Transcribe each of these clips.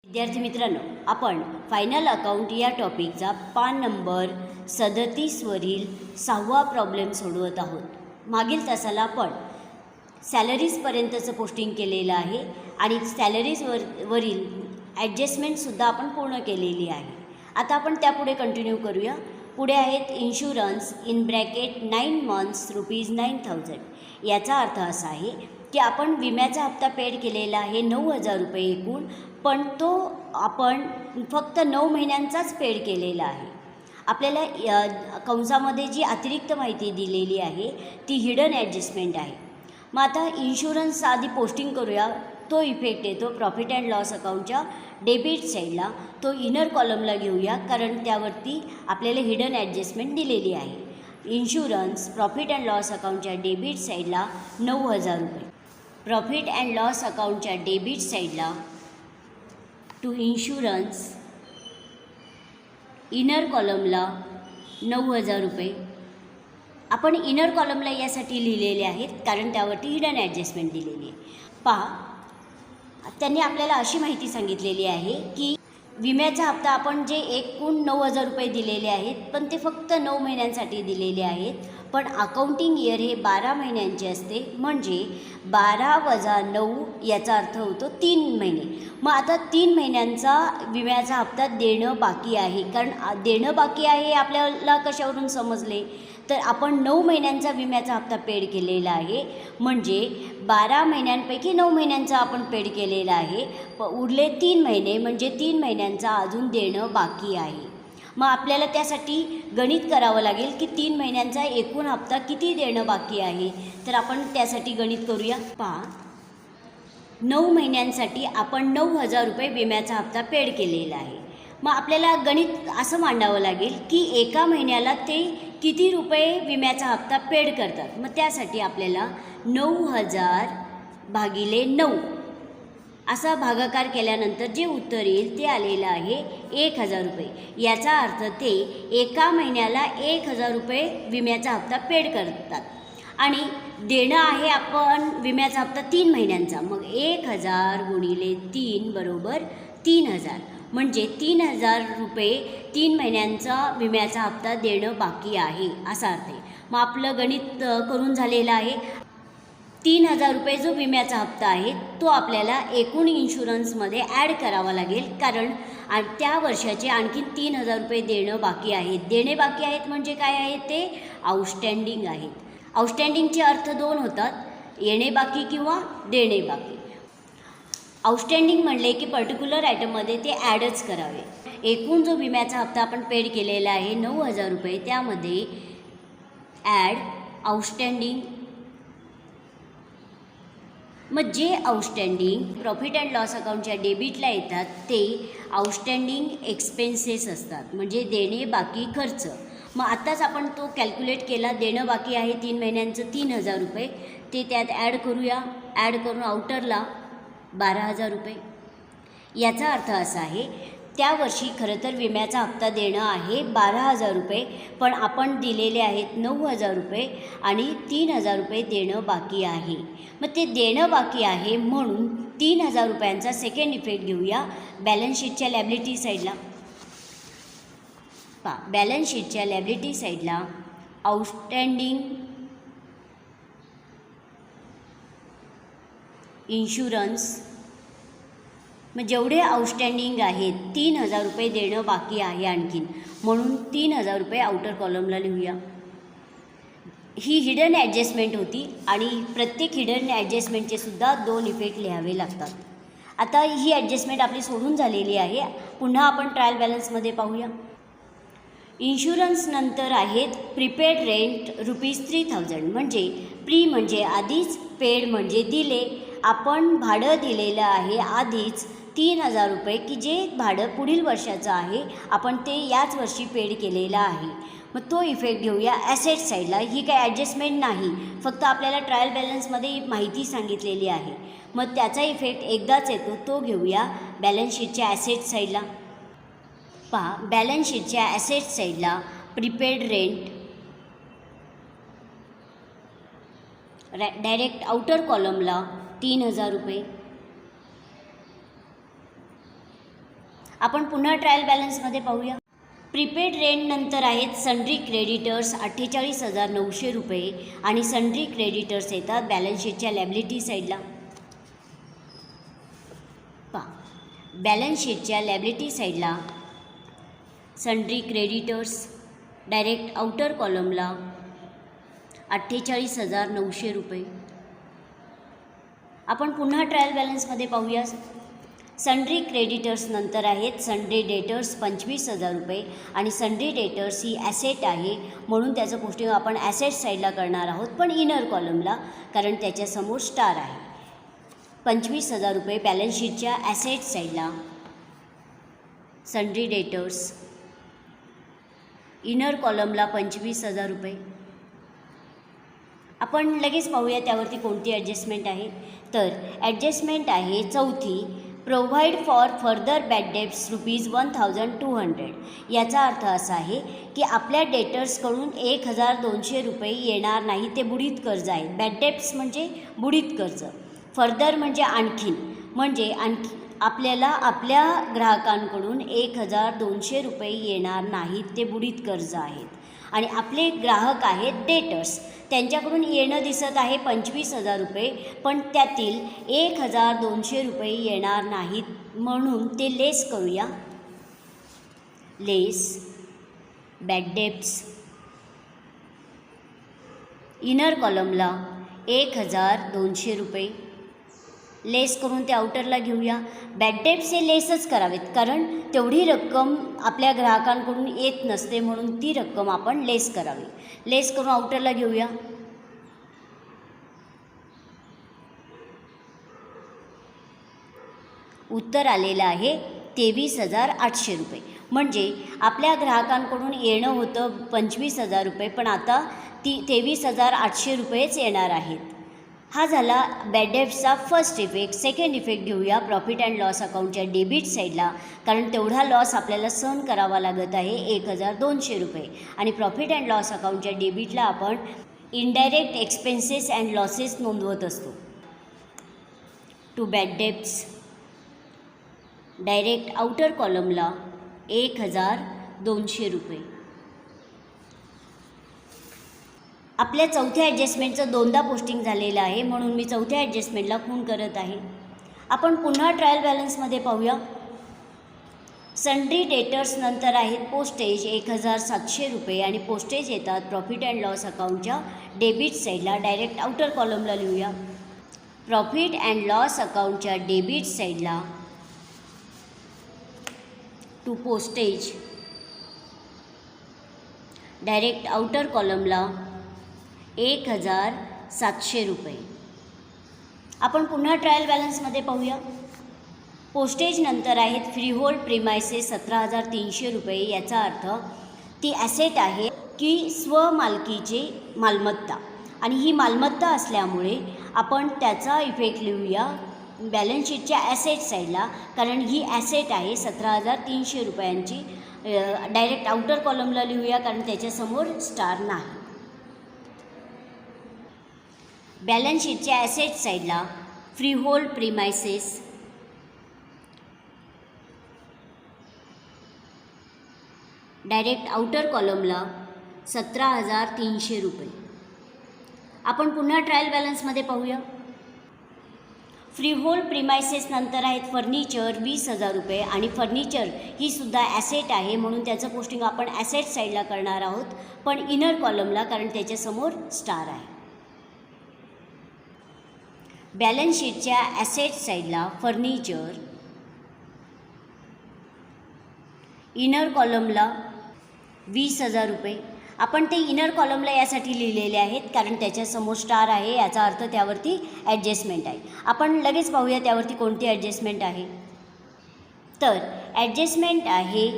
विद्यार्थी मित्रांनो, आपण फायनल अकाउंट या टॉपिकचा पान नंबर 37 वरील 6वा प्रॉब्लेम सोडवत आहोत. मागील तासाला आपण सॅलरीजपर्यंतचं पोस्टिंग केलेलं आहे आणि वरील ॲडजस्टमेंटसुद्धा आपण पूर्ण केलेली आहे. आता आपण त्यापुढे कंटिन्यू करूया. पुढे आहेत इन्शुरन्स इन ब्रॅकेट 9 मंथ्स ₹9,000. याचा अर्थ असा आहे की आपण विम्याचा हप्ता पेड केलेला आहे 9,000 रुपये एकूण, पण तो आपण फक्त 9 महिन्यांचाच पेड केलेला आहे. आपल्याला कंसामध्ये जी अतिरिक्त माहिती दिलेली आहे ती हिडन ॲडजस्टमेंट आहे. मग आता इन्शुरन्सचा आधी पोस्टिंग करूया. तो इफेक्ट येतो प्रॉफिट अँड लॉस अकाउंटच्या डेबिट साईडला. तो इनर कॉलमला घेऊया, कारण त्यावरती आपल्याला हिडन ॲडजस्टमेंट दिलेली आहे. इन्शुरन्स प्रॉफिट अँड लॉस अकाउंटच्या डेबिट साईडला 9,000 रुपये. प्रॉफिट अँड लॉस अकाउंटच्या डेबिट साईडला टू इन्शुरन्स इनर कॉलमला 9,000 रुपये. आपण इनर कॉलमला यासाठी लिहिलेले आहेत कारण त्यावरती हिडन ॲडजस्टमेंट दिलेली आहे. पहा, त्यांनी आपल्याला अशी माहिती सांगितलेली आहे की विम्याचा हप्ता आपण जे एकूण 9,000 रुपये दिलेले आहेत, पण ते फक्त 9 महिन्यांसाठी दिलेले आहेत. पण अकाउंटिंग इयर हे 12 महिन्यांचे असते, म्हणजे 12 वजा 9 याचा अर्थ होतो 3 महिने. मग आता 3 महिन्यांचा विम्याचा हप्ता देणं बाकी आहे. कारण देणं बाकी आहे आपल्याला कशावरून समजले, तर आपण 9 महिन्यांचा विम्याचा हप्ता पेड केलेला आहे, म्हणजे 12 महिन्यांपैकी 9 महिन्यांचा आपण पेड केलेला आहे. उरले 3 महिने, म्हणजे 3 महिन्यांचा अजून देणं बाकी आहे. मग आपल्याला त्यासाठी गणित करावं लागेल की 3 महिन्यांचा एकूण हप्ता किती देणं बाकी आहे. तर आपण त्यासाठी गणित करूया. पहा, 9 महिन्यांसाठी आपण 9,000 रुपये विम्याचा हप्ता पेड केलेला आहे. मग आपल्याला गणित असं मांडावं लागेल की एका महिन्याला ते किती रुपये विम्याचा हप्ता पेड करतात. मग त्यासाठी आपल्याला 9,000 भागिले 9 असा भागाकार केल्यानंतर जे उत्तर येईल ते आलेलं आहे 1,000 रुपये. याचा अर्थ ते एका महिन्याला 1,000 रुपये विम्याचा हप्ता पेड करतात आणि देणं आहे आपण विम्याचा हप्ता 3 महिन्यांचा. मग 1,000 गुणिले 3 बरोबर 3,000, म्हणजे 3,000 रुपये 3 महिन्यांचा विम्याचा हप्ता देणं बाकी आहे असा अर्थ आहे. मग आपलं गणित करून झालेलं आहे. 3,000 रुपये जो विम्याचा हप्ता आहे तो आपल्याला एकूण इन्शुरन्समध्ये ॲड करावा लागेल, कारण त्या वर्षाचे आणखी 3,000 रुपये देणं बाकी आहेत. देणे बाकी आहेत म्हणजे काय आहे, ते आउटस्टँडिंग आहेत. आउटस्टँडिंगचे अर्थ 2 होतात, येणे बाकी किंवा देणे बाकी. आउटस्टँडिंग म्हणले की पर्टिक्युलर आयटममध्ये ते ॲडच करावे. एकूण जो विम्याचा हप्ता आपण पेड केलेला आहे 9,000 रुपये, त्यामध्ये ॲड आउटस्टँडिंग. मग जे आउटस्टँडिंग प्रॉफिट अँड लॉस अकाउंटच्या डेबिटला येतात ते आउटस्टँडिंग एक्सपेन्सेस असतात, म्हणजे देणे बाकी खर्च. मग आत्ताच आपण तो कॅल्क्युलेट केला. देणं बाकी आहे 3 महिन्यांचं 3,000 रुपये, ते त्यात ॲड करूया. ॲड करून आउटरला 12,000 रुपये. याचा अर्थ असा आहे, त्या वर्षी खरं तर विम्याचा हप्ता देणं आहे 12,000 रुपये, पण आपण दिलेले आहेत 9,000 रुपये आणि 3,000 रुपये देणं बाकी आहे. मग ते देणं बाकी आहे म्हणून 3,000 रुपयांचा सेकंड इफेक्ट घेऊया बॅलन्स शीटच्या लॅबिलिटी साईडला. बॅलन्स शीटच्या लॅबिलिटी साईडला आउटस्टँडिंग इन्शुरन्स. मग जेवढे आउटस्टँडिंग आहेत 3,000 रुपये देणं बाकी आहे आणखीन, म्हणून 3,000 रुपये आउटर कॉलमला लिहूया. ही हिडन ॲडजस्टमेंट होती आणि प्रत्येक हिडन ॲडजस्टमेंटचे सुद्धा 2 इफेक्ट लिहावे लागतात. आता ही ॲडजस्टमेंट आपली सोडून झालेली आहे. पुन्हा आपण ट्रायल बॅलन्समध्ये पाहूया. इन्शुरन्स नंतर आहेत प्रीपेड रेंट ₹3,000, म्हणजे प्री म्हणजे आधीच, पेड म्हणजे दिले. आपण भाडं दिलेलं आहे आधीच 3,000 रुपये, की जे भाडं पुढील वर्षाचं आहे, आपण ते याच वर्षी पेड केलेलं आहे. मग तो इफेक्ट घेऊया ॲसेट साईडला. ही काय ॲडजस्टमेंट नाही, फक्त आपल्याला ट्रायल बॅलन्समध्ये माहिती सांगितलेली आहे. मग त्याचा इफेक्ट एकदाच येतो, तो घेऊया बॅलन्स शीटच्या ॲसेट साईडला. पहा, बॅलन्स शीटच्या ॲसेट साईडला प्रीपेड रेंट डायरेक्ट आउटर कॉलमला 3,000 रुपये. आपण पुन्हा ट्रायल बॅलन्समध्ये पाहूया. प्रीपेड रेंटनंतर आहेत सन्ड्री क्रेडिटर्स 48,900 रुपये आणि सन्ड्री क्रेडिटर्स येतात बॅलन्स शीटच्या लॅबिलिटी साईडला. बॅलन्स शीटच्या लॅबिलिटी साईडला सन्ड्री क्रेडिटर्स डायरेक्ट आउटर कॉलमला 48,900 रुपये. आपण पुन्हा ट्रायल बॅलन्समध्ये पाहूया. सन्ड्री क्रेडिटर्स नंतर आहेत सन्ड्री डेटर्स 25,000 रुपये आणि सन्ड्री डेटर्स ही ॲसेट आहे म्हणून त्याचं पोस्टिंग आपण ॲसेट साईडला करणार आहोत, पण इनर कॉलमला, कारण त्याच्यासमोर स्टार आहे. 25,000 रुपये बॅलन्स शीटच्या ॲसेट साईडला सन्ड्री डेटर्स, इनर कॉलमला 25,000 रुपये. आपण लगेच पाहूया त्यावरती कोणती ॲडजस्टमेंट आहे. तर ॲडजस्टमेंट आहे चौथी, provide for further bad debts ₹1,200. याचा अर्थ असा आहे की आपल्या डेटर्सकडून 1,200 रुपये येणार नाही, ते बुडीत कर्ज आहेत. बॅड डेब्ट्स म्हणजे बुडीत कर्ज, फर्दर म्हणजे आणखीन, म्हणजे आपल्याला आपल्या ग्राहकांकडून 1,200 रुपये येणार नाहीत, ते बुडीत कर्ज आहेत. आणि आपले ग्राहक आहेत डेटर्स, त्यांच्याकडून येणं दिसत आहे 25,000 रुपये, पण त्यातील 1,200 रुपये येणार नाहीत म्हणून ते लेस करूया. लेस बॅड डेब्ट्स, इनर कॉलमला 1,200 रुपये लेस करून ते आउटरला घेऊया. बॅड डेब्ट्स हे लेसच करावेत, कारण तेवढी रक्कम आपल्या ग्राहकांकडून येत नसते म्हणून ती रक्कम आपण लेस करावी. लेस करून आउटरला घेऊया. उत्तर आलेलं आहे 23,800 रुपये. म्हणजे आपल्या ग्राहकांकडून येणं होतं 25,000 रुपये, पण आता 23,800 रुपयेच येणार आहेत. हा झाला बॅड डेब्ट्सचा फर्स्ट इफेक्ट. सेकंड इफेक्ट घेऊया प्रॉफिट अँड लॉस अकाउंटच्या डेबिट साईडला, कारण तेवढा लॉस आपल्याला सहन करावा लागत आहे 1,200 रुपये. आणि प्रॉफिट अँड लॉस अकाउंटच्या डेबिटला आपण इनडायरेक्ट एक्सपेन्सेस अँड लॉसेस नोंदवत असतो. To bad debts direct outer कॉलमला 1,200 रुपये. आपल्या चौथ्या ॲडजस्टमेंटचं दोनदा पोस्टिंग झालेलं आहे म्हणून मी चौथ्या ॲडजस्टमेंटला खूण करत आहे. आपण पुन्हा ट्रायल बॅलन्समध्ये पाहूया. सन्ड्री डेटर्स नंतर आहेत पोस्टेज 1,700 रुपये आणि पोस्टेज येतात प्रॉफिट अँड लॉस अकाउंटच्या डेबिट साईडला. डायरेक्ट आउटर कॉलमला लिहूया. प्रॉफिट अँड लॉस अकाउंटच्या डेबिट साईडला टू पोस्टेज डायरेक्ट आउटर कॉलमला 1,700 रुपये. आपण पुन्हा ट्रायल बॅलन्समध्ये पाहूया. पोस्टेज नंतर आहेत फ्रीहोल्ड प्रिमायसेस 17,300 रुपये. याचा अर्थ ती ॲसेट आहे की स्वमालकीची मालमत्ता, आणि ही मालमत्ता असल्यामुळे आपण त्याचा इफेक्ट लिहूया बॅलन्स शीटच्या ॲसेट साईडला, कारण ही ॲसेट आहे 17,300 रुपयांची. डायरेक्ट आउटर कॉलमला लिहूया कारण त्याच्यासमोर स्टार नाही. बॅलन्स शीटच्या ॲसेट साईडला फ्रीहोल्ड प्रिमायसेस डायरेक्ट आउटर कॉलमला 17,300 रुपये. आपण पुन्हा ट्रायल बॅलन्समध्ये पाहूया. फ्रीहोल्ड प्रिमायसेस नंतर आहेत फर्निचर 20,000 रुपये आणि फर्निचर ही सुद्धा ॲसेट आहे म्हणून त्याचं पोस्टिंग आपण ॲसेट साईडला करणार आहोत, पण इनर कॉलमला, कारण त्याच्यासमोर स्टार आहे. बॅलन्स शीटच्या ॲसेट साईडला फर्निचर, इनर कॉलमला 20,000 रुपये. आपण ते इनर कॉलमला यासाठी लिहिलेले आहेत कारण त्याच्यासमोर स्टार आहे, याचा अर्थ त्यावरती ॲडजस्टमेंट आहे. आपण लगेच पाहूया त्यावरती कोणती ॲडजस्टमेंट आहे. तर ॲडजस्टमेंट आहे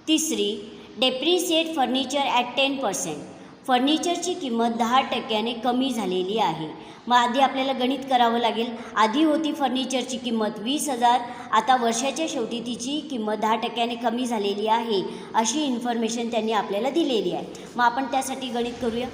तिसरी, डेप्रिशिएट फर्निचर ॲट 10%. फर्निचरची किंमत 10% कमी झालेली आहे. मग आधी आपल्याला गणित करावं लागेल. आधी होती फर्निचरची किंमत 20,000, आता वर्षाच्या शेवटी तिची किंमत 10% कमी झालेली आहे, अशी इन्फॉर्मेशन त्यांनी आपल्याला दिलेली आहे. मग आपण त्यासाठी गणित करूया.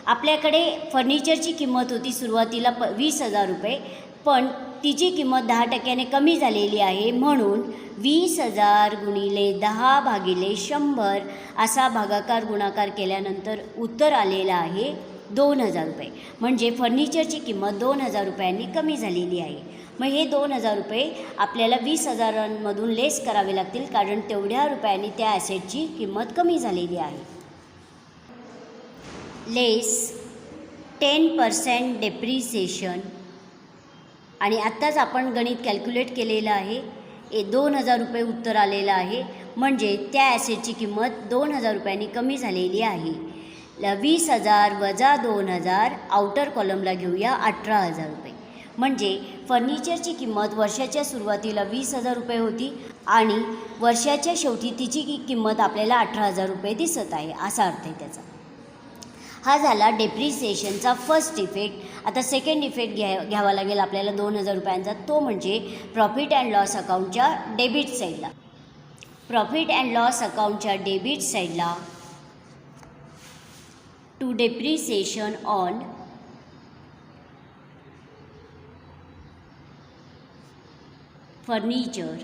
आपल्याकडे फर्निचरची किंमत होती सुरुवातीला 20,000 रुपये, पण तिची किंमत 10% कमी झालेली आहे, म्हणून 20,000 गुणिले 10 भागिले 100 असा भागाकार गुणाकार केल्यानंतर उत्तर आलेलं आहे 2,000 रुपये. म्हणजे फर्निचरची किंमत 2,000 रुपयांनी कमी झालेली आहे. मग हे 2,000 रुपये आपल्याला 20,000मधून लेस करावे लागतील, कारण तेवढ्या रुपयांनी त्या ॲसेटची किंमत कमी झालेली आहे. लेस 10% डेप्रिसिएशन, आणि आत्ताच आपण गणित कॅल्क्युलेट केलेलं आहे. 2,000 रुपये उत्तर आलेलं आहे, म्हणजे त्या ॲसेटची किंमत 2,000 रुपयांनी कमी झालेली आहे. 20,000 वजा 2,000 आउटर कॉलमला घेऊया 18,000 रुपये. म्हणजे फर्निचरची किंमत वर्षाच्या सुरुवातीला 20,000 रुपये होती आणि वर्षाच्या शेवटी तिची किंमत आपल्याला 18,000 रुपये दिसत आहे, असा अर्थ आहे त्याचा. हा झाला डेप्रिसिएशनचा फर्स्ट इफेक्ट. आता सेकंड इफेक्ट घ्यावा लागेल आपल्याला 2,000 रुपयांचा, तो म्हणजे प्रॉफिट अँड लॉस अकाउंटच्या डेबिट साईडला. प्रॉफिट अँड लॉस अकाउंटच्या डेबिट साईडला to depreciation on furniture,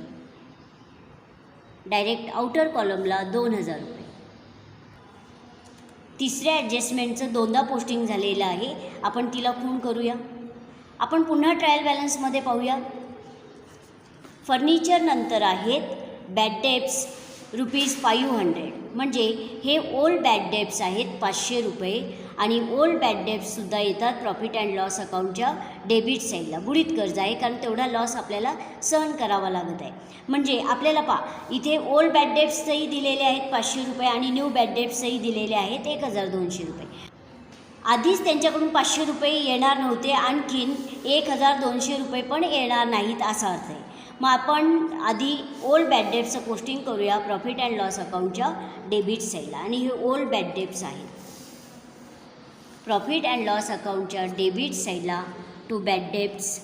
direct outer कॉलमला 2,000 रुपये. तिसऱ्या ॲडजस्टमेंटचं दोनदा पोस्टिंग झालेलं आहे, आपण तिला खूण करूया. आपण पुन्हा ट्रायल बॅलन्समध्ये पाहूया. फर्निचर नंतर आहेत बॅड डेब्ट्स ₹500, म्हणजे हे ओल्ड बॅड डेब्ट्स आहेत 500 रुपये, आणि ओल्ड बॅड डेब्ट्ससुद्धा येतात प्रॉफिट अँड लॉस अकाउंटच्या डेबिट साईडला. बुडीत कर्ज आहे, कारण तेवढा लॉस आपल्याला सहन करावा लागत आहे. म्हणजे आपल्याला इथे ओल्ड बॅड डेब्ट्सही दिलेले आहेत 500 रुपये आणि न्यू बॅड डेब्ट्सही दिलेले आहेत 1,200 रुपये. आधीच त्यांच्याकडून 500 रुपये येणार नव्हते, आणखीन 1,200 रुपये पण येणार नाहीत, असा अर्थ आहे. मग आपण आधी ओल्ड बॅड डेब्ट्सचं पोस्टिंग करूया प्रॉफिट अँड लॉस अकाउंटच्या डेबिट साईडला, आणि हे ओल्ड बॅड डेब्ट्स आहेत. प्रॉफिट अँड लॉस अकाउंटच्या डेबिट साईडला टू बॅड डेब्ट्स,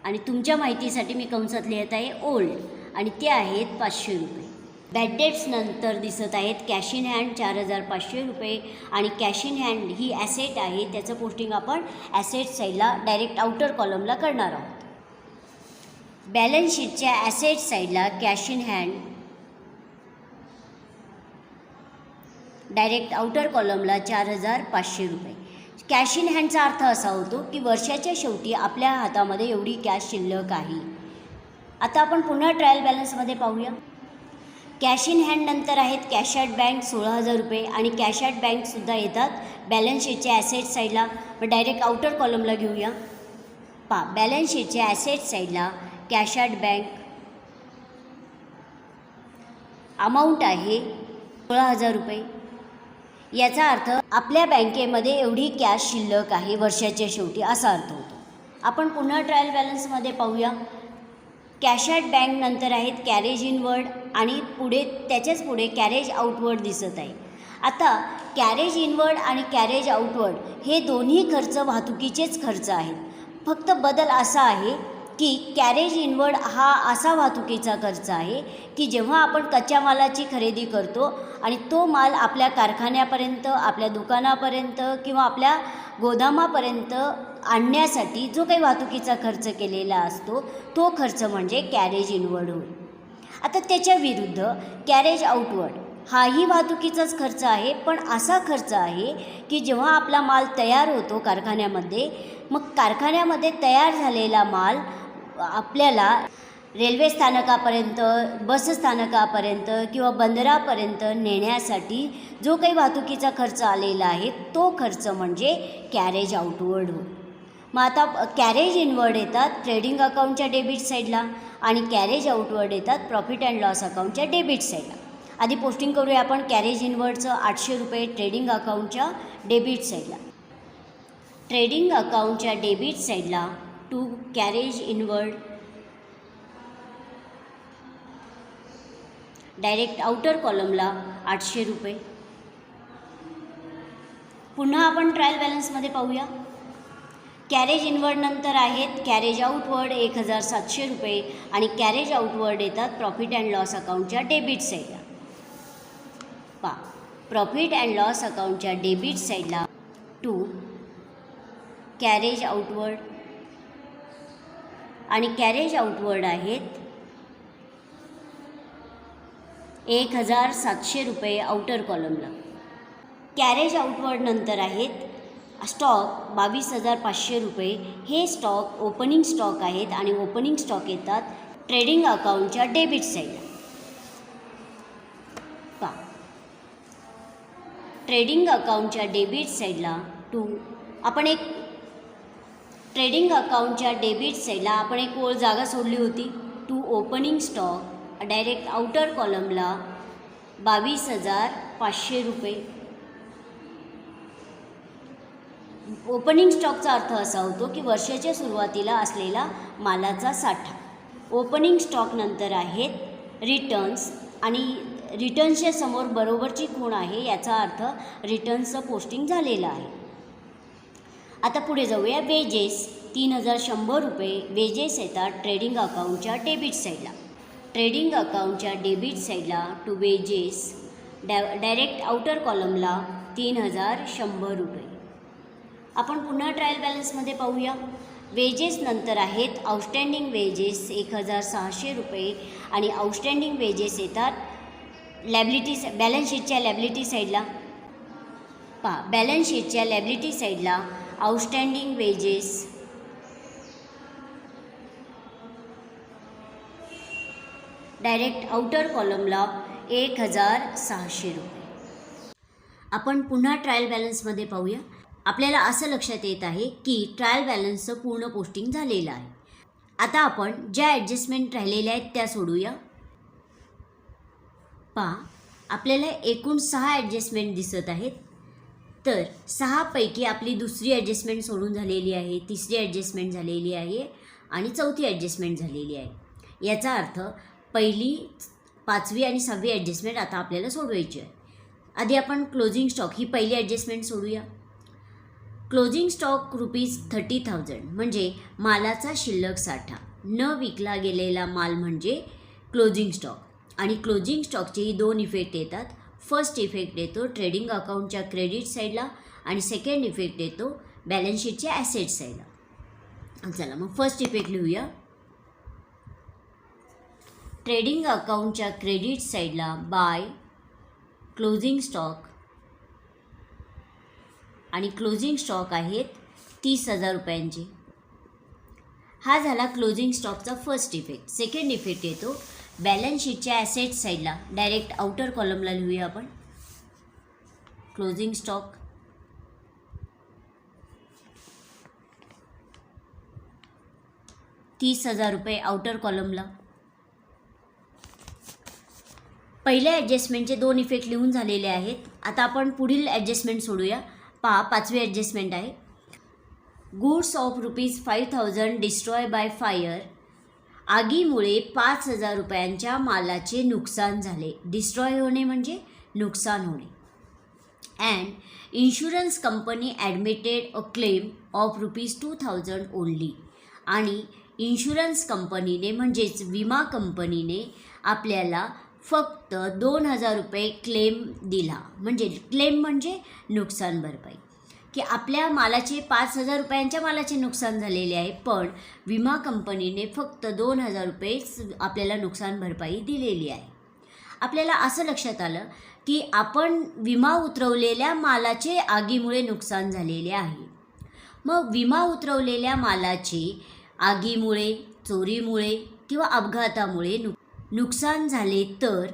आणि तुमच्या माहितीसाठी मी कंसात लिहित आहे ओल्ड, आणि ते आहेत 500 रुपये. बॅड डेब्ट्स नंतर दिसत आहेत कॅश इन हँड 4,500 रुपये, आणि कॅश इन हँड ही ॲसेट आहे, त्याचं पोस्टिंग आपण ॲसेट साईडला डायरेक्ट आउटर कॉलमला करणार आहोत. बॅलन्स शीटच्या ॲसेट साईडला cash in hand direct outer कॉलमला 4,500 रुपये. कॅश इन हँडचा अर्थ असा होतो की वर्षाच्या शेवटी आपल्या हातामध्ये एवढी कॅश शिल्लक आहे. आता आपण पुन्हा ट्रायल बॅलन्समध्ये पाहूया. कॅश इन हँड नंतर आहेत कॅश ॲट बँक 16,000 रुपये, आणि कॅश ॲट बँकसुद्धा येतात बॅलन्स शीटच्या ॲसेट साईडला. मग डायरेक्ट आउटर कॉलमला घेऊया. बॅलन्स शीटच्या ॲसेट साईडला कॅश ॲट बँक अमाऊंट आहे 16,000 रुपये. याचा अर्थ आपल्या बँकेमध्ये एवढी कॅश शिल्लक आहे वर्षाच्या शेवटी, असा अर्थ होतो. आपण पुन्हा ट्रायल बॅलन्समध्ये पाहूया. कॅश ॲट बँक नंतर आहेत कॅरेज इनवर्ड, आणि त्याच्याच पुढे कॅरेज आउटवर्ड दिसत आहे. आता कॅरेज इनवर्ड आणि कॅरेज आउटवर्ड हे दोन्ही खर्च वाहतुकीचेच खर्च आहेत. फक्त बदल असा आहे की कॅरेज इनवर्ड हा असा वाहतुकीचा खर्च आहे की जेव्हा आपण कच्च्या मालाची खरेदी करतो आणि तो माल आपल्या कारखान्यापर्यंत, आपल्या दुकानापर्यंत किंवा आपल्या गोदामापर्यंत आणण्यासाठी जो काही वाहतुकीचा खर्च केलेला असतो तो खर्च म्हणजे कॅरेज इनवर्ड होईल. आता त्याच्या विरुद्ध कॅरेज आउटवर्ड हाही वाहतुकीचाच खर्च आहे, पण असा खर्च आहे की जेव्हा आपला माल तयार होतो कारखान्यामध्ये, मग कारखान्यामध्ये तयार झालेला माल आपल्याला रेल्वे स्थानकापर्यंत, बस स्थानकापर्यंत किंवा बंदरापर्यंत नेण्यासाठी जो काही वाहतुकीचा खर्च आलेला आहे तो खर्च म्हणजे कॅरेज आउटवर्ड होईल. मग आता कॅरेज इनवर्ड येतात ट्रेडिंग अकाउंटच्या डेबिट साईडला आणि कॅरेज आउटवर्ड येतात प्रॉफिट अँड लॉस अकाउंटच्या डेबिट साईडला. आधी पोस्टिंग करूया आपण कॅरेज इनवर्डचं 800 रुपये ट्रेडिंग अकाउंटच्या डेबिट साईडला. ट्रेडिंग अकाउंटच्या डेबिट साईडला to carriage inward direct outer कॉलमला 800 रुपये. पुन्हा आपण ट्रायल बॅलन्समध्ये पाहूया. कॅरेज इनवर्ड नंतर आहेत कॅरेज आउटवर्ड 1,700 रुपये आणि कॅरेज आउटवर्ड येतात प्रॉफिट अँड लॉस अकाउंटच्या डेबिट साईडला. प्रॉफिट अँड लॉस अकाउंटच्या डेबिट साईडला 2 कॅरेज आउटवर्ड आणि कॅरेज आउटवर्ड आहेत 1,700 रुपये आउटर कॉलमला. कॅरेज आउटवर्ड नंतर आहेत स्टॉक 22,500 रुपये. हे स्टॉक ओपनिंग स्टॉक आहेत आणि ओपनिंग स्टॉक येतात ट्रेडिंग अकाउंटच्या डेबिट साईडला. ट्रेडिंग अकाउंटच्या डेबिट साईडला 2 आपण एक ट्रेडिंग अकाउंटच्या डेबिट साईडला आपण एक ओळ जागा सोडली होती. 2 ओपनिंग स्टॉक डायरेक्ट आउटर कॉलमला 22,500 रुपये. ओपनिंग स्टॉकचा अर्थ असा होतो की वर्षाच्या सुरुवातीला असलेला मालाचा साठा. ओपनिंग स्टॉक नंतर आहेत रिटर्न्स आणि रिटर्न्सच्या समोर बरोबरची खूण आहे, याचा अर्थ रिटर्न्सचं पोस्टिंग झालेलं आहे. आता पुढे जाऊया. वेजेस 3,100 रुपये वेजेस येतात ट्रेडिंग अकाउंटच्या डेबिट साईडला. ट्रेडिंग अकाउंटच्या डेबिट साईडला 2 वेजेस डायरेक्ट आउटर कॉलमला 3,100 रुपये. आपण पुन्हा ट्रायल बॅलन्समध्ये पाहूया. वेजेस नंतर आहेत आउटस्टँडिंग वेजेस 1,600 रुपये आणि आउटस्टँडिंग वेजेस येतात बॅलन्स शीटच्या लॅबिलिटी साईडला. बॅलन्स शीटच्या लॅबिलिटी साईडला आउटस्टँडिंग वेजेस डायरेक्ट आउटर कॉलमला 1,600 रुपये. आपण पुन्हा ट्रायल बॅलन्समध्ये पाहूया. आपल्याला असं लक्षात येत आहे की ट्रायल बॅलन्सचं पूर्ण पोस्टिंग झालेलं आहे. आता आपण ज्या ॲडजस्टमेंट राहिलेल्या आहेत त्या सोडूया. आपल्याला एकूण 6 ॲडजस्टमेंट दिसत आहेत. तर 6 पैकी आपली दुसरी ॲडजस्टमेंट सोडून झालेली आहे, तिसरी ॲडजस्टमेंट झालेली आहे आणि चौथी ॲडजस्टमेंट झालेली आहे. याचा अर्थ पहिली, 5वी आणि 6वी ॲडजस्टमेंट आता आपल्याला सोडवायची आहे. आधी आपण क्लोजिंग स्टॉक ही पहिली ॲडजस्टमेंट सोडूया. क्लोजिंग स्टॉक ₹30,000 म्हणजे मालाचा शिल्लक साठा. न विकला गेलेला माल म्हणजे क्लोजिंग स्टॉक आणि क्लोजिंग स्टॉकचेही 2 इफेक्ट येतात. फर्स्ट इफेक्ट येतो ट्रेडिंग अकाउंटच्या क्रेडिट साईडला आणि सेकंड इफेक्ट येतो बॅलन्स शीटच्या ॲसेट साईडला. चला मग फर्स्ट इफेक्ट लिहूया. ट्रेडिंग अकाउंटच्या क्रेडिट साईडला बाय क्लोजिंग स्टॉक आणि क्लोजिंग स्टॉक आहेत 30,000 रुपयांचे. हा झाला क्लोजिंग स्टॉकचा फर्स्ट इफेक्ट. सेकंड इफेक्ट येतो बॅलन्स शीटच्या ॲसेट साईडला. डायरेक्ट आउटर कॉलमला लिहूया आपण. Closing stock ₹30,000 outer कॉलमला. पहिल्या ॲडजस्टमेंटचे 2 इफेक्ट लिहून झालेले आहेत. आता आपण पुढील ॲडजस्टमेंट सोडूया. 5वी ॲडजस्टमेंट आहे. Goods of ₹5,000 destroy by fire. आगीमुळे 5,000 रुपयांच्या मालाचे नुकसान झाले. डिस्ट्रॉय होणे म्हणजे नुकसान होणे. And insurance company admitted a claim of ₹2,000 only. आणि इन्शुरन्स कंपनीने म्हणजेच विमा कंपनीने आपल्याला फक्त 2,000 रुपये क्लेम दिला. म्हणजे क्लेम म्हणजे नुकसान भरपाई, की आपल्या मालाचे 5,000 रुपयांच्या मालाचे नुकसान झालेले आहे, पण विमा कंपनीने फक्त 2,000 रुपयेच आपल्याला नुकसान भरपाई दिलेली आहे. आपल्याला असं लक्षात आलं की आपण विमा उतरवलेल्या मालाचे आगीमुळे नुकसान झालेले आहे. मग विमा उतरवलेल्या मालाचे आगीमुळे, चोरीमुळे किंवा अपघातामुळे नुकसान झाले तर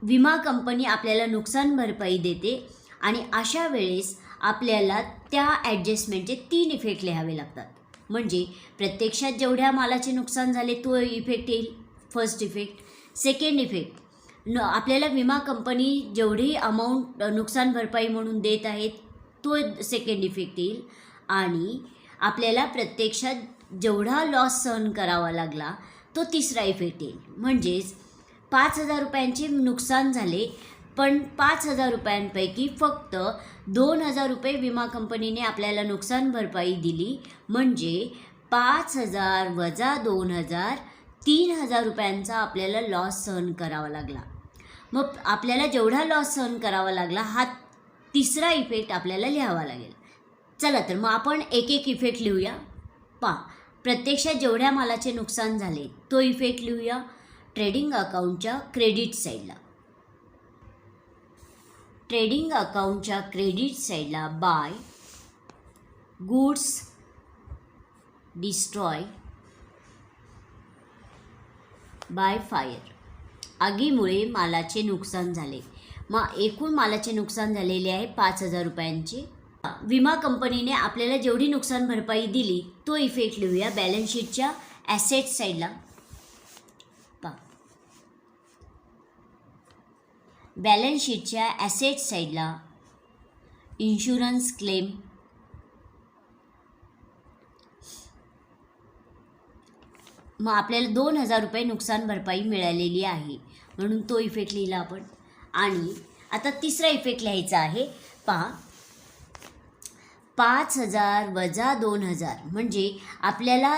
विमा कंपनी आपल्याला नुकसान भरपाई देते आणि अशा वेळेस आपल्याला त्या ॲडजस्टमेंटचे 3 इफेक्ट लिहावे लागतात. म्हणजे प्रत्यक्षात जेवढ्या मालाचे नुकसान झाले तो इफेक्ट येईल, फर्स्ट इफेक्ट. सेकंड इफेक्ट आपल्याला विमा कंपनी जेवढी अमाऊंट नुकसान भरपाई म्हणून देत आहेत तो सेकंड इफेक्ट येईल. आणि आपल्याला प्रत्यक्षात जेवढा लॉस सहन करावा लागला तो तिसरा इफेक्ट येईल. म्हणजेच 5,000 रुपयांचे नुकसान झाले, पण 5,000 रुपयांपैकी फक्त 2,000 रुपये विमा कंपनीने आपल्याला नुकसान भरपाई दिली. म्हणजे 5,000 वजा 2,000 3,000 रुपयांचा आपल्याला लॉस सहन करावा लागला. मग आपल्याला जेवढा लॉस सहन करावा लागला हा तिसरा इफेक्ट आपल्याला लिहावा लागेल. चला तर मग आपण एक एक इफेक्ट लिहूया. प्रत्यक्षात जेवढ्या मालाचे नुकसान झाले तो इफेक्ट लिहूया ट्रेडिंग अकाउंटच्या क्रेडिट साईडला. ट्रेडिंग अकाउंटच्या क्रेडिट साईडला by goods destroy by fire, आगीमुळे मालाचे नुकसान झाले. मग एकूण मालाचे नुकसान झालेले आहे 5,000 रुपयांचे. विमा कंपनीने आपल्याला जेवढी नुकसान भरपाई दिली तो इफेक्ट लिहूया बॅलन्स शीटच्या ॲसेट साईडला. बॅलन्स शीटच्या ॲसेट साईडला इन्शुरन्स क्लेम, मग आपल्याला 2,000 रुपये नुकसान भरपाई मिळालेली आहे म्हणून तो इफेक्ट लिहिला आपण. आणि आता तिसरा इफेक्ट लिहायचा आहे. 5,000 वजा 2,000 म्हणजे आपल्याला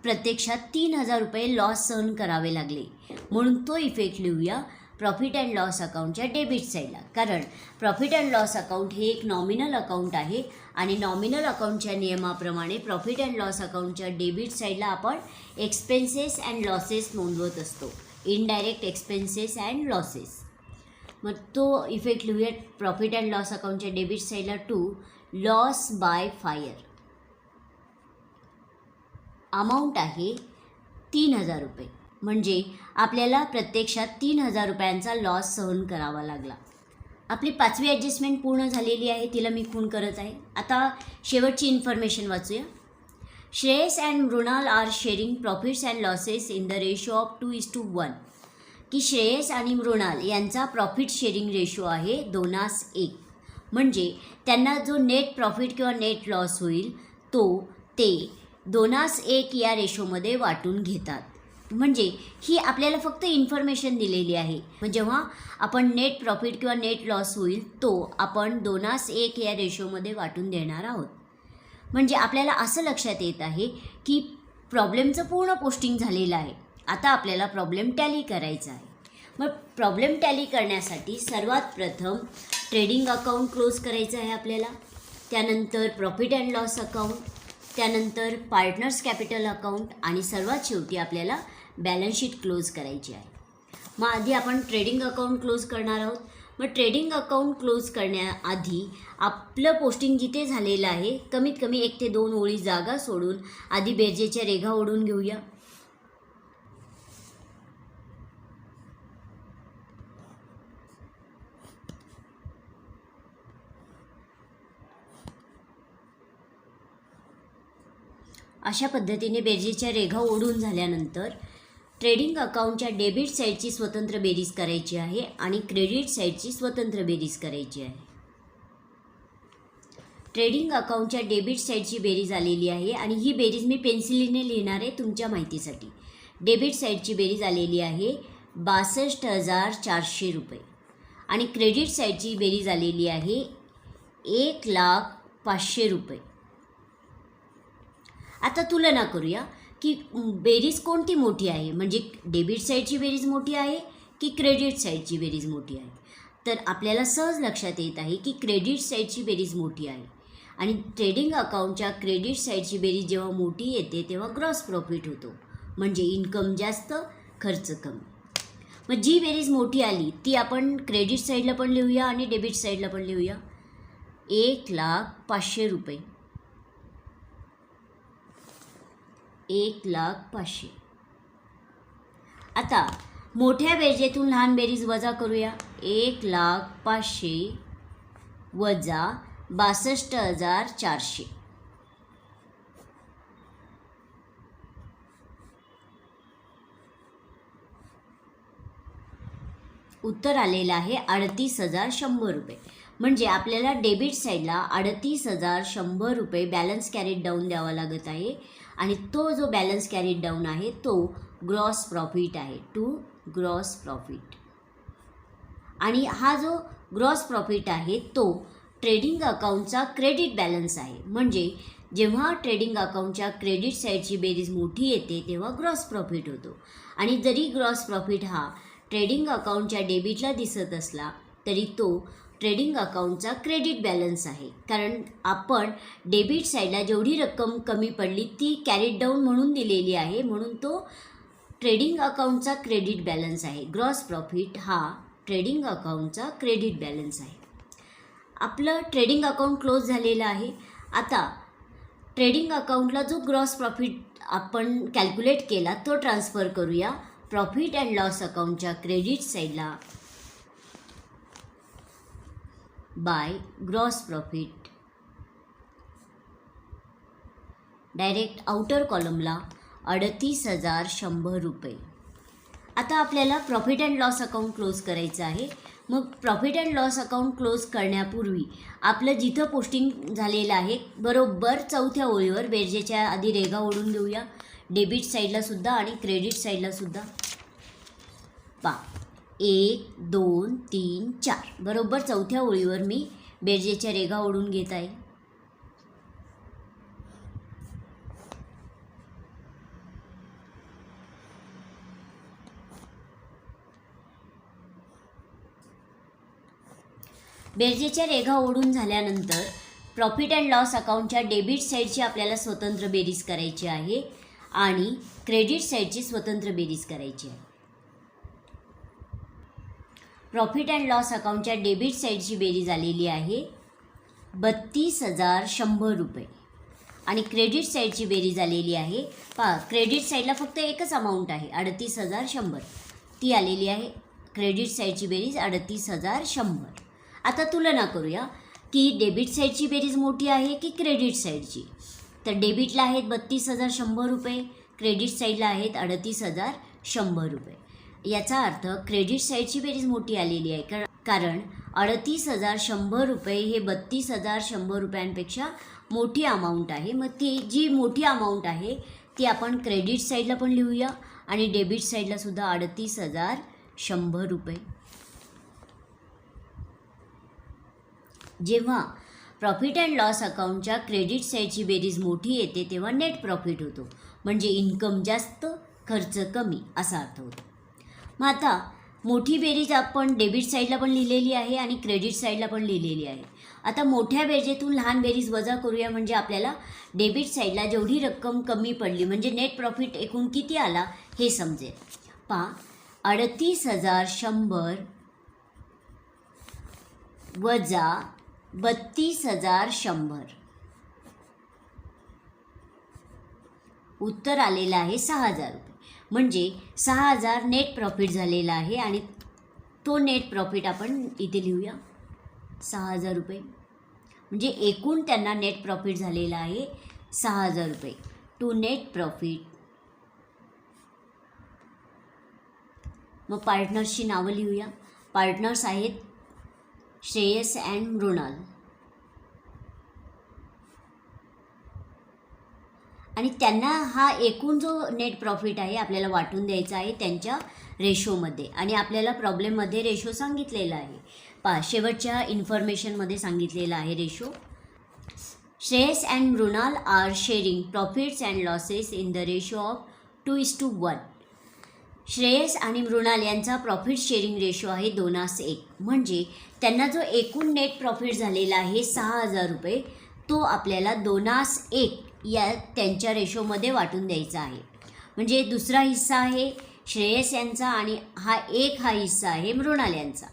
प्रत्यक्षात 3,000 रुपये लॉस सहन करावे लागले म्हणून तो इफेक्ट लिहूया प्रॉफिट अँड लॉस अकाउंटच्या डेबिट साईडला. कारण प्रॉफिट अँड लॉस अकाउंट हे एक नॉमिनल अकाउंट आहे आणि नॉमिनल अकाउंटच्या नियमाप्रमाणे प्रॉफिट अँड लॉस अकाउंटच्या डेबिट साईडला आपण एक्सपेन्सेस अँड लॉसेस नोंदवत असतो, इनडायरेक्ट एक्सपेन्सेस अँड लॉसेस. मग तो इफेक्ट लिहूया प्रॉफिट अँड लॉस अकाउंटच्या डेबिट साईडला to loss by fire. Amount आहे 3,000 रुपये म्हणजे आपल्याला प्रत्यक्षात 3,000 रुपयांचा लॉस सहन करावा लागला. आपली 5वी ॲडजस्टमेंट पूर्ण झालेली आहे, तिला मी खून करत आहे. आता शेवटची इन्फॉर्मेशन वाचूया. Shreyas and Mrinal are sharing profits and losses in the ratio of 2:1. की श्रेयस आणि मृणाल यांचा प्रॉफिट शेअरिंग रेशो आहे 2:1. म्हणजे त्यांना जो नेट प्रॉफिट किंवा नेट लॉस होईल तो ते 2:1 या रेशोमध्ये वाटून घेतात. म्हणजे ही आपल्याला फक्त इन्फॉर्मेशन दिलेली आहे. मग जेव्हा आपण नेट प्रॉफिट किंवा नेट लॉस होईल तो आपण 2:1 या रेशोमध्ये वाटून देणार आहोत. म्हणजे आपल्याला असं लक्षात येत आहे की प्रॉब्लेमचं पूर्ण पोस्टिंग झालेलं आहे. आता आपल्याला प्रॉब्लेम टॅली करायचा आहे. मग प्रॉब्लेम टॅली करण्यासाठी सर्वात प्रथम ट्रेडिंग अकाउंट क्लोज करायचं आहे आपल्याला, त्यानंतर प्रॉफिट अँड लॉस अकाउंट, त्यानंतर पार्टनर्स कॅपिटल अकाउंट आणि सर्वात शेवटी आपल्याला बॅलन्स शीट क्लोज करायची आहे. मग आधी आपण ट्रेडिंग अकाउंट क्लोज करणार आहोत. मग ट्रेडिंग अकाउंट क्लोज करण्याआधी आपलं पोस्टिंग जिथे झालेलं आहे कमीत कमी 1 ते 2 ओळी जागा सोडून आधी बेरजेच्या रेघा ओढून घेऊया. अशा पद्धतीने बेरजेच्या रेघा ओढून झाल्यानंतर ट्रेडिंग अकाउंटच्या डेबिट साईडची स्वतंत्र बेरीज करायची आहे आणि क्रेडिट साईडची स्वतंत्र बेरीज करायची आहे. ट्रेडिंग अकाउंटच्या डेबिट साईडची बेरीज आलेली आहे आणि ही बेरीज मी पेन्सिलीने लिहिणार आहे तुमच्या माहितीसाठी. डेबिट साईडची बेरीज आलेली आहे 62,400 रुपये आणि क्रेडिट साईडची बेरीज आलेली आहे 1,05,000 रुपये. आता तुलना करूया की बेरीज कोणती मोठी आहे, म्हणजे डेबिट साईडची बेरीज मोठी आहे की क्रेडिट साईडची बेरीज मोठी आहे. तर आपल्याला सहज लक्षात येत आहे की क्रेडिट साईडची बेरीज मोठी आहे आणि ट्रेडिंग अकाउंटच्या क्रेडिट साईडची बेरीज जेव्हा मोठी येते तेव्हा ग्रॉस प्रॉफिट होतो, म्हणजे इन्कम जास्त खर्च कमी. मग जी बेरीज मोठी आली ती आपण क्रेडिट साईडला पण लिहूया आणि डेबिट साईडला पण लिहूया. 1,05,000 रुपये. 1,05,000. आता मोठ्या बेरजेतून लहान बेरीज वजा करूया. 1,05,000 वजा 62,400. उत्तर आलेलं आहे 38,100 रुपये. म्हणजे आपल्याला डेबिट साईडला 38,100 रुपये बॅलन्स कॅरीड डाऊन द्यावा लागत आहे आणि तो जो बॅलन्स कॅरीड डाऊन आहे तो ग्रॉस प्रॉफिट आहे, टू ग्रॉस प्रॉफिट. आणि हा जो ग्रॉस प्रॉफिट आहे तो ट्रेडिंग अकाउंटचा क्रेडिट बॅलन्स आहे. म्हणजे जेव्हा ट्रेडिंग अकाउंटच्या क्रेडिट साईडची बेरीज मोठी येते तेव्हा ग्रॉस प्रॉफिट होतो आणि जरी ग्रॉस प्रॉफिट हा ट्रेडिंग अकाउंटच्या डेबिटला दिसत असला तरी तो ट्रेडिंग अकाउंटचा क्रेडिट बॅलन्स आहे, कारण आपण डेबिट साईडला जेवढी रक्कम कमी पडली ती कॅरीड डाऊन म्हणून दिलेली आहे, म्हणून तो ट्रेडिंग अकाउंटचा क्रेडिट बॅलन्स आहे. ग्रॉस प्रॉफिट हा ट्रेडिंग अकाउंटचा क्रेडिट बॅलन्स आहे. आपलं ट्रेडिंग अकाउंट क्लोज झालेलं आहे. आता ट्रेडिंग अकाउंटला जो ग्रॉस प्रॉफिट आपण कॅल्क्युलेट केला तो ट्रान्सफर करूया प्रॉफिट अँड लॉस अकाउंटच्या क्रेडिट साईडला by gross profit. Direct outer कॉलमला 38,100 रुपये. आता आपल्याला profit and loss account close करायचं आहे. मग profit and loss account close करण्यापूर्वी आपलं जिथं पोस्टिंग झालेलं आहे बरोबर चौथ्या ओळीवर बेरजेच्या आधी रेघा ओढून देऊया, डेबिट साईडलासुद्धा आणि क्रेडिट साईडलासुद्धा. 1 2 3 4 बरोबर चौथ्या ओळीवर मी बेरजेच्या रेघा ओढून घेत आहे. बेरजेच्या रेघा ओढून झाल्यानंतर प्रॉफिट अँड लॉस अकाउंटच्या डेबिट साईडची आपल्याला स्वतंत्र बेरीज करायची आहे आणि क्रेडिट साईडची स्वतंत्र बेरीज करायची आहे. प्रॉफिट अँड लॉस अकाउंटच्या डेबिट साईडची बेरीज आलेली आहे 32,100 रुपये आणि क्रेडिट साईडची बेरीज आलेली आहे क्रेडिट साईडला फक्त एकच अमाऊंट आहे 38,100, ती आलेली आहे. क्रेडिट साईडची बेरीज 38,100. आता तुलना करूया की डेबिट साईडची बेरीज मोठी आहे की क्रेडिट साईडची. तर डेबिटला आहेत 32,100 रुपये, क्रेडिट साईडला आहेत 38,100 रुपये. याचा अर्थ क्रेडिट साईडची बेरीज मोठी आलेली आहे, कारण 38,100 रुपये हे 32,100 रुपयांपेक्षा मोठी अमाऊंट आहे. मग ती जी मोठी अमाऊंट आहे ती आपण क्रेडिट साईडला पण लिहूया आणि डेबिट साईडलासुद्धा 38,100 रुपये. जेव्हा प्रॉफिट अँड लॉस अकाउंटच्या क्रेडिट साईडची बेरीज मोठी येते तेव्हा नेट प्रॉफिट होतो, म्हणजे इन्कम जास्त खर्च कमी असा अर्थ होतो. मग आता मोठी बेरीज आपण डेबिट साईडला पण लिहिलेली आहे आणि क्रेडिट साईडला पण लिहिलेली आहे. आता मोठ्या बेरजेतून लहान बेरीज वजा करूया, म्हणजे आपल्याला डेबिट साईडला जेवढी रक्कम कमी पडली म्हणजे नेट प्रॉफिट एकूण किती आला हे समजेल. 38,100 वजा 32,100 उत्तर आलेलं आहे 6,000 रुपये. म्हणजे 6,000 नेट प्रॉफिट झालेला आहे आणि तो नेट प्रॉफिट आपण इथे लिहूया 6,000 रुपये. म्हणजे एकूण त्यांना नेट प्रॉफिट झालेला आहे 6,000 रुपये. To net profit. मग पार्टनर्सची नावं लिहूया. पार्टनर्स आहेत श्रेयस अँड मृणाल आणि त्यांना हा एकूण जो नेट प्रॉफिट आहे आपल्याला वाटून द्यायचा आहे त्यांच्या रेशोमध्ये आणि आपल्याला प्रॉब्लेममध्ये रेशो सांगितलेला आहे. शेवटच्या इन्फॉर्मेशनमध्ये सांगितलेला आहे ratio. Shreyas and Mrinal are sharing profits and losses in the ratio of 2:1. Shreyas आणि मृणाल यांचा प्रॉफिट शेअरिंग रेशो आहे 2:1. म्हणजे त्यांना जो एकूण नेट प्रॉफिट झालेला आहे 6,000 रुपये तो आपल्याला 2:1 या त्यांच्या रेशोमध्ये वाटून द्यायचा आहे. म्हणजे दुसरा हिस्सा आहे श्रेयस यांचा आणि हा हिस्सा आहे मृणाल यांचा.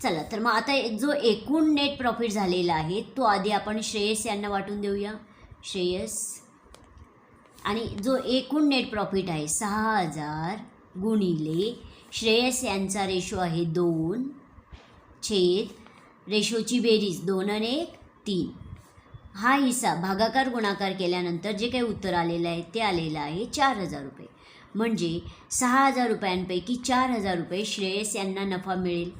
चला तर मग आता जो एकूण नेट प्रॉफिट झालेला आहे तो आधी आपण श्रेयस यांना वाटून देऊया. श्रेयस आणि जो एकूण नेट प्रॉफिट आहे 6,000 गुणिले श्रेयस यांचा रेशो आहे 2 छेद रेशोची बेरीज 2 आणि 1 3. हा हिस्सा भागाकार गुणाकार केल्यानंतर जे काही उत्तर आलेलं आहे ते आलेलं आहे 4,000 रुपये. म्हणजे 6,000 रुपयांपैकी 4,000 रुपये श्रेयस यांना नफा मिळेल.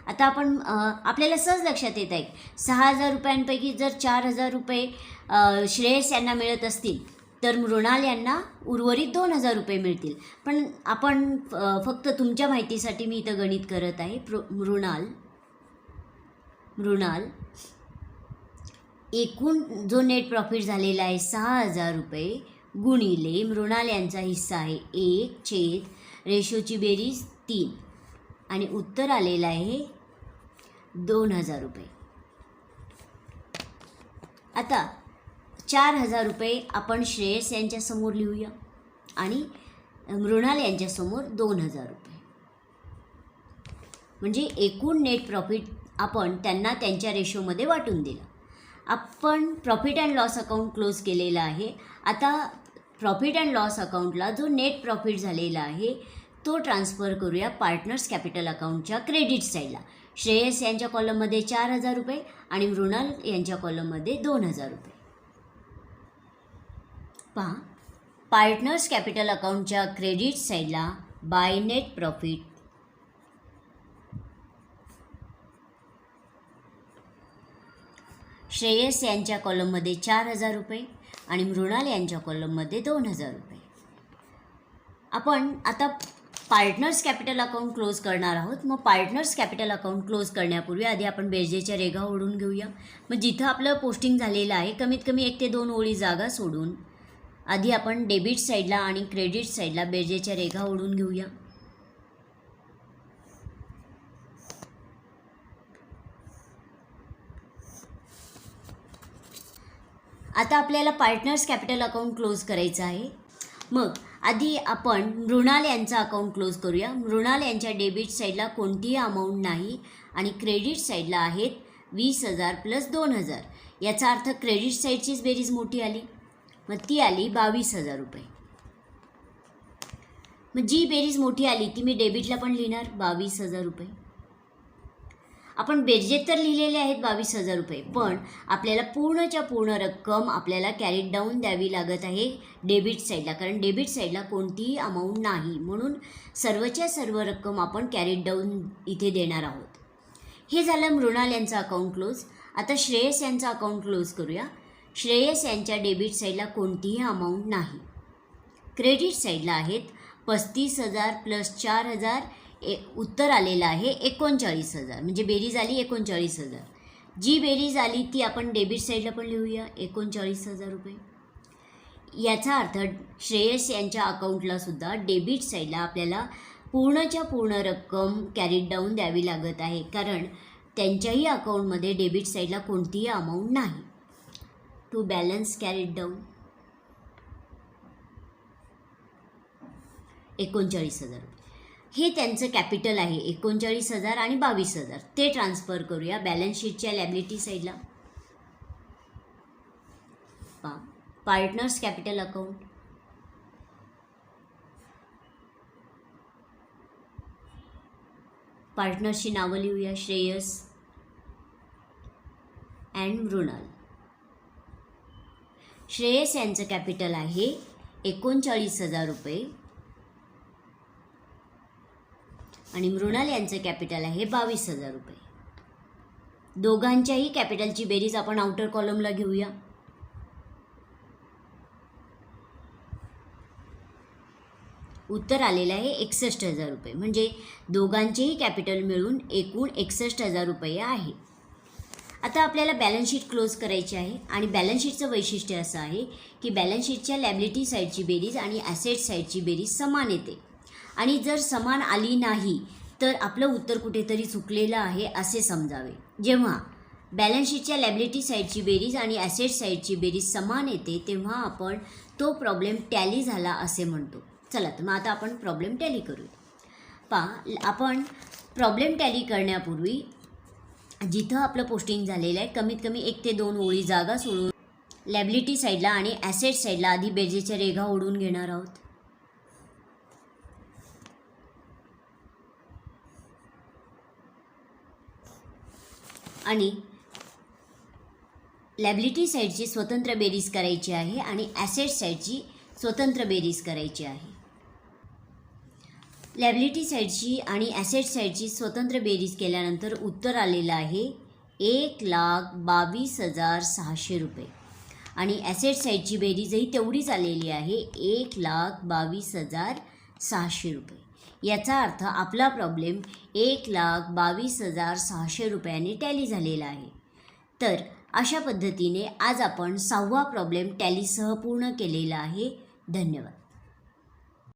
आता आपण आपल्याला सहज लक्षात येत आहे 6,000 रुपयांपैकी जर 4,000 रुपये श्रेयस यांना मिळत असतील तर मृणाल यांना उर्वरित 2,000 रुपये मिळतील. पण आपण फक्त तुमच्या माहितीसाठी मी इथं गणित करत आहे. मृणाल एकूण जो नेट प्रॉफिट झालेला आहे 6,000 रुपये गुणिले मृणाल यांचा हिस्सा आहे 1 छेद रेशोची बेरीज 3. आणि उत्तर आलेलं आहे 2,000 रुपये. आता 4,000 रुपये आपण श्रेयस यांच्यासमोर लिहूया आणि मृणाल यांच्यासमोर 2,000 रुपये. म्हणजे एकूण नेट प्रॉफिट आपण त्यांना त्यांच्या रेशोमध्ये वाटून दिलं. आपण profit and loss account close केलेलं आहे. आता प्रॉफिट अँड लॉस अकाउंटला जो नेट प्रॉफिट झालेला आहे तो ट्रान्सफर करूया पार्टनर्स कॅपिटल अकाउंटच्या क्रेडिट साईडला. श्रेयस यांच्या कॉलममध्ये 4,000 रुपये आणि मृणाल यांच्या कॉलममध्ये 2,000 रुपये. पहा, पार्टनर्स कॅपिटल अकाउंटच्या क्रेडिट साईडला बाय नेट प्रॉफिट श्रेयस यांच्या कॉलममध्ये 4,000 रुपये आणि मृणाल यांच्या कॉलममध्ये 2,000 रुपये. आपण आता पार्टनर्स कॅपिटल अकाउंट क्लोज करणार आहोत. मग पार्टनर्स कॅपिटल अकाउंट क्लोज करण्यापूर्वी आधी आपण बेरजेच्या रेघा ओढून घेऊया. मग जिथं आपलं पोस्टिंग झालेलं आहे कमीत कमी 1 ते 2 ओळी जागा सोडून आधी आपण डेबिट साईडला आणि क्रेडिट साईडला बेरजेच्या रेघा ओढून घेऊया. आता आपल्याला पार्टनर्स कॅपिटल अकाउंट क्लोज करायचं आहे. मग आधी आपण मृणाल यांचा अकाउंट क्लोज करूया. मृणाल यांच्या डेबिट साईडला कोणतीही अमाऊंट नाही आणि क्रेडिट साईडला आहेत 20,000 + 2,000. याचा अर्थ क्रेडिट साईडचीच बेरीज मोठी आली. मग ती आली 22,000 रुपये. मग जी बेरीज मोठी आली ती मी डेबिटला पण लिहिणार 22,000 रुपये. आपण बेरजेत तर लिहिलेले आहेत 22,000 रुपये, पण आपल्याला पूर्णच्या पूर्ण रक्कम आपल्याला कॅरीड डाऊन द्यावी लागत आहे डेबिट साईडला, कारण डेबिट साईडला कोणतीही अमाऊंट नाही. म्हणून सर्वच्या सर्व रक्कम आपण कॅरीड डाऊन इथे देणार आहोत. हे झालं मृणाल यांचं अकाउंट क्लोज. आता श्रेयस यांचं अकाउंट क्लोज करूया. श्रेयस यांच्या डेबिट साईडला कोणतीही अमाऊंट नाही. क्रेडिट साईडला आहेत 35,000 + 4,000. उत्तर आलेलं आहे 39,000. म्हणजे बेरीज आली 39,000. जी बेरीज आली ती आपण डेबिट साईडला पण लिहूया 39,000 रुपये. याचा अर्थ श्रेयस यांच्या अकाउंटला सुद्धा डेबिट साईडला आपल्याला पूर्णच्या पूर्ण रक्कम कॅरीड डाऊन द्यावी लागत आहे, कारण त्यांच्याही अकाउंटमध्ये डेबिट साईडला कोणतीही अमाऊंट नाही. टू बॅलन्स कॅरीड डाऊन 39,000 रुपये. हे त्यांचं कॅपिटल आहे 39,000 आणि 22,000. ते ट्रान्सफर करूया बॅलन्स शीटच्या लॅबिलिटी साईडला. पार्टनर्स कॅपिटल अकाउंट, पार्टनर्सची नावं लिहूया श्रेयस अँड मृणाल. श्रेयस यांचं कॅपिटल आहे 39,000 रुपये आणि मृणाल यांचं कॅपिटल आहे 22,000 रुपये. दोघांच्याही कॅपिटलची बेरीज आपण आउटर कॉलमला घेऊया. उत्तर आलेलं आहे 61,000 रुपये. म्हणजे दोघांचेही कॅपिटल मिळून एकूण 61,000 रुपये आहे. आता आपल्याला बॅलन्स शीट क्लोज करायची आहे आणि बॅलन्स शीटचं वैशिष्ट्य असं आहे की बॅलन्स शीटच्या लॅबिलिटी साईडची बेरीज आणि ॲसेट साईडची बेरीज समान येते आणि जर समान आली नाही तर आपलं उत्तर कुठेतरी चुकलेलं आहे असे समजावे. जेव्हा बॅलन्स शीटच्या लॅबिलिटी साईडची बेरीज आणि ॲसेट साईडची बेरीज समान येते तेव्हा आपण तो प्रॉब्लेम टॅली झाला असे म्हणतो. चला तर मग आता आपण प्रॉब्लेम टॅली करूया. आपण प्रॉब्लेम टॅली करण्यापूर्वी जिथं आपलं पोस्टिंग झालेलं आहे कमीत कमी 1 ते 2 ओळी जागा सोडून लॅबिलिटी साईडला आणि ॲसेट साईडला आधी बेरजेच्या रेघा ओढून घेणार आहोत. आणि लॅबिलिटी साईडची स्वतंत्र बेरीज करायची आहे आणि ॲसेट साईडची स्वतंत्र बेरीज करायची आहे. लॅबिलिटी साईडची आणि ॲसेट साईडची स्वतंत्र बेरीज केल्यानंतर उत्तर आलेलं आहे 1,22,600 रुपये आणि ॲसेट साईडची बेरीजही तेवढीच आलेली आहे 1,22,600 रुपये. याचा अर्थ आपला प्रॉब्लेम 1,22,600 रुपयांनी टॅली झालेला आहे. तर अशा पद्धतीने आज आपण 6वा प्रॉब्लेम टॅलीसह पूर्ण केलेला आहे. धन्यवाद.